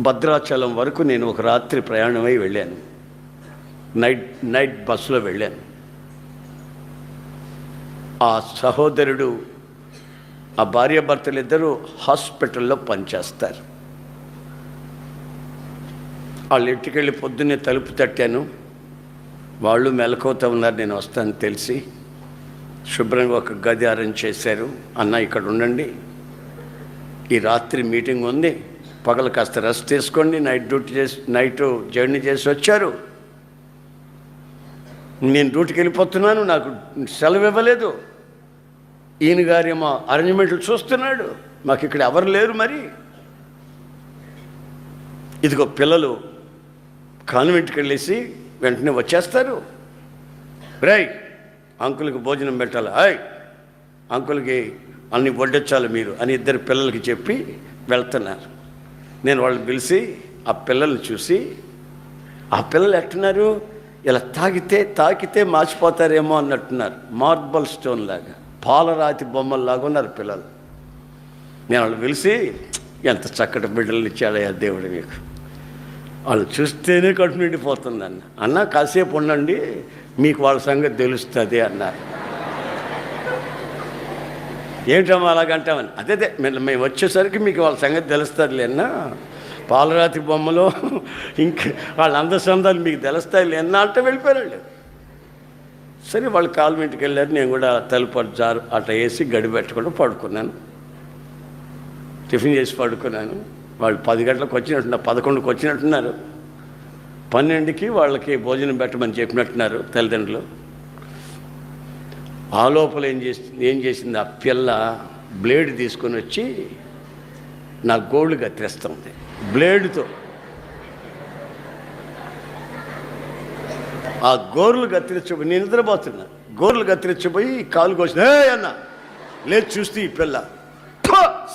భద్రాచలం వరకు నేను ఒక రాత్రి ప్రయాణమై వెళ్ళాను. నైట్ బస్సులో వెళ్ళాను. ఆ సహోదరుడు, ఆ భార్యాభర్తలు ఇద్దరు హాస్పిటల్లో పనిచేస్తారు. వాళ్ళ ఇంటికి వెళ్ళి పొద్దున్నే తలుపు తట్టాను. వాళ్ళు మెలకువతో ఉన్నారు, నేను వస్తాను తెలిసి. శుభ్రంగా ఒక గది అరేంజ్ చేశారు. అన్న ఇక్కడ ఉండండి, ఈ రాత్రి మీటింగ్ ఉంది, పగలు కాస్త రెస్ట్ తీసుకోండి, నైట్ జర్నీ చేసి వచ్చారు, నేను డ్యూటీకి వెళ్ళిపోతున్నాను, నాకు సెలవు ఇవ్వలేదు, ఈయన గారేమో అరేంజ్మెంట్లు చూస్తున్నాడు, మాకు ఇక్కడ ఎవరు లేరు, మరి ఇదిగో పిల్లలు కాన్వెంట్కి వెళ్ళేసి వెంటనే వచ్చేస్తారు, రై అంకుల్కి భోజనం పెట్టాలి, అంకుల్కి అన్ని వడ్డించాలి మీరు అని ఇద్దరు పిల్లలకి చెప్పి వెళ్తున్నారు. నేను వాళ్ళని పిలిచి ఆ పిల్లల్ని చూసి, ఆ పిల్లలు ఎట్టున్నారు, ఇలా తాకితే మార్చిపోతారేమో అన్నట్టున్నారు. మార్బల్ స్టోన్ లాగా, పాలరాతి బొమ్మల్లాగా ఉన్నారు పిల్లలు. నేను వాళ్ళు పిలిచి, ఎంత చక్కటి బిడ్డలు ఇచ్చాడయ్యా దేవుడు మీకు, వాళ్ళు చూస్తేనే కడుపు నిండిపోతుంది అన్న కాసేపు ఉండండి, మీకు వాళ్ళ సంగతి తెలుస్తుంది అన్నారు. ఏంటమ్మా అలాగంటామని, అదే మేము వచ్చేసరికి మీకు వాళ్ళ సంగతి తెలుస్తుంది అన్నా, పాలరాతి బొమ్మలో ఇంక వాళ్ళ అందసందాలు మీకు తెలుస్తాయి లేనా అంటే వెళ్ళిపోయారు. సరే వాళ్ళు కాన్వెంట్కి వెళ్ళారు. నేను కూడా తలుపు జారు అట్ట వేసి గడి పెట్టుకుంటూ పడుకున్నాను. టిఫిన్ చేసి పడుకున్నాను. వాళ్ళు 10 గంటలకు వచ్చినట్టున్నారు, 11కి వచ్చినట్టున్నారు. 12కి వాళ్ళకి భోజనం పెట్టమని చెప్పినట్టున్నారు తల్లిదండ్రులు. ఆ లోపల ఏం చేసింది, ఆ పిల్ల బ్లేడ్ తీసుకొని వచ్చి నా గోళ్ళు కత్తిరిస్తుంది బ్లేడ్తో. ఆ గోర్లు కత్తిరించిపోయి, నేను నిద్రపోతున్నా, గోర్లు కత్తిరించిపోయి కాలు కోసిన అన్న లేదు చూస్తే ఈ పిల్ల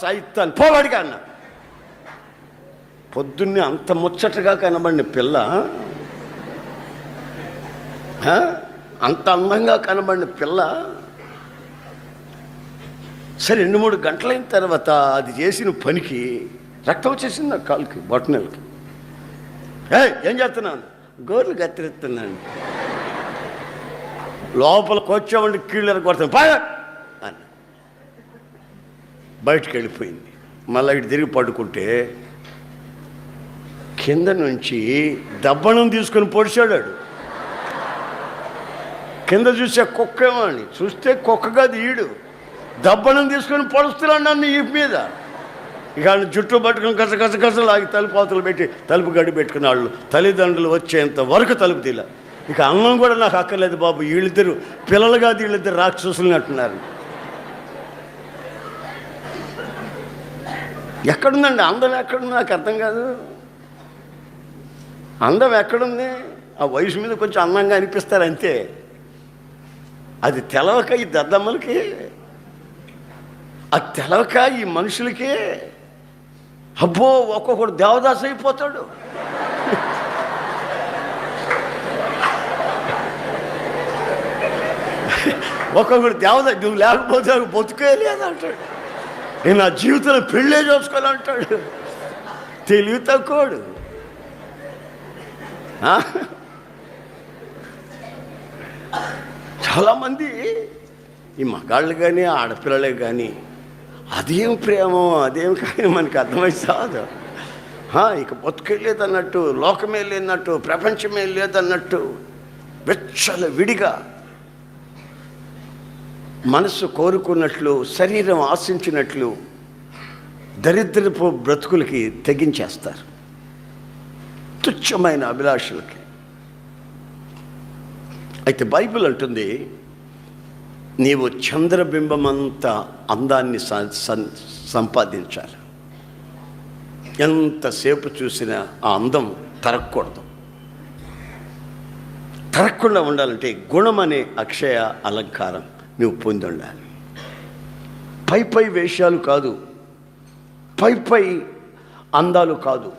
సైతాన్ పోవాడిగా అన్న. పొద్దున్నే అంత ముచ్చటగా కనబడిన పిల్ల, అంత అందంగా కనబడిన పిల్ల, సరే 2-3 గంటలైన తర్వాత అది చేసిన పనికి రక్తం వచ్చేసింది నా కాలుకి, బొట్టనెలకి. ఏం చేస్తున్నాను, గోర్లు కత్తిరిస్తున్నాను. లోపలికి వచ్చామంటే కీళ్ళని కొడతాను బాగా అని బయటికి వెళ్ళిపోయింది. మళ్ళీ ఇటు తిరిగి పడుకుంటే కింద నుంచి దబ్బణం తీసుకొని పొడిచాడు. కింద చూసే కుక్క ఏమో అని చూస్తే కుక్క కాదు, ఈడు దబ్బణం తీసుకొని పొడుస్తున్నాడు నన్ను ఈ మీద. ఇక జుట్టు పట్టుకుని కస లాగి తలుపు అవతలు పెట్టి తలుపు గడి పెట్టుకున్న వాళ్ళు తల్లిదండ్రులు వచ్చేంత వరకు తలుపు తీల. ఇక అన్నం కూడా నాకు అక్కర్లేదు బాబు, వీళ్ళిద్దరు పిల్లలు కాదు, వీళ్ళిద్దరు రాక్షసులు అంటున్నారు. ఎక్కడుందండి అందం, ఎక్కడుంది నాకు అర్థం కాదు. అందం ఎక్కడుంది, ఆ వయసు మీద కొంచెం అందంగా అనిపిస్తారు అంతే. అది తెలవక ఈ దద్దమ్మలకి, అది తెలవక ఈ మనుషులకి, అబ్బో ఒక్కొక్కడు దేవదాసు అయిపోతాడు. ఒక్కొక్కడు దేవదాసు, నువ్వు లేకపోతే బతుకేలేదు అంటాడు, నేను నా జీవితంలో పెళ్ళే చేసుకోవాలంటాడు. తెలివి తక్కువడు. చాలామంది ఈ మగాళ్ళు కానీ ఆడపిల్లలే కానీ అదేం ప్రేమో అదేం కానీ మనకి అర్థమైతే కాదు. ఇక బతుకెళ్ళేదన్నట్టు, లోకమే లేదన్నట్టు, ప్రపంచమే లేదన్నట్టు వెచ్చల విడిగా మనసు కోరుకున్నట్లు, శరీరం ఆశించినట్లు దరిద్రపు బ్రతుకులకి తెగించేస్తారు, తుచ్చమైన అభిలాషలకి. అయితే బైబిల్ అంటుంది, నీవు చంద్రబింబమంత అందాన్ని సంపాదించాలి, ఎంతసేపు చూసినా ఆ అందం తరగకుండా ఉండాలంటే గుణం అనే అక్షయ అలంకారం నువ్వు పొంది ఉండాలి. పై వేషాలు కాదు, పై అందాలు కాదు,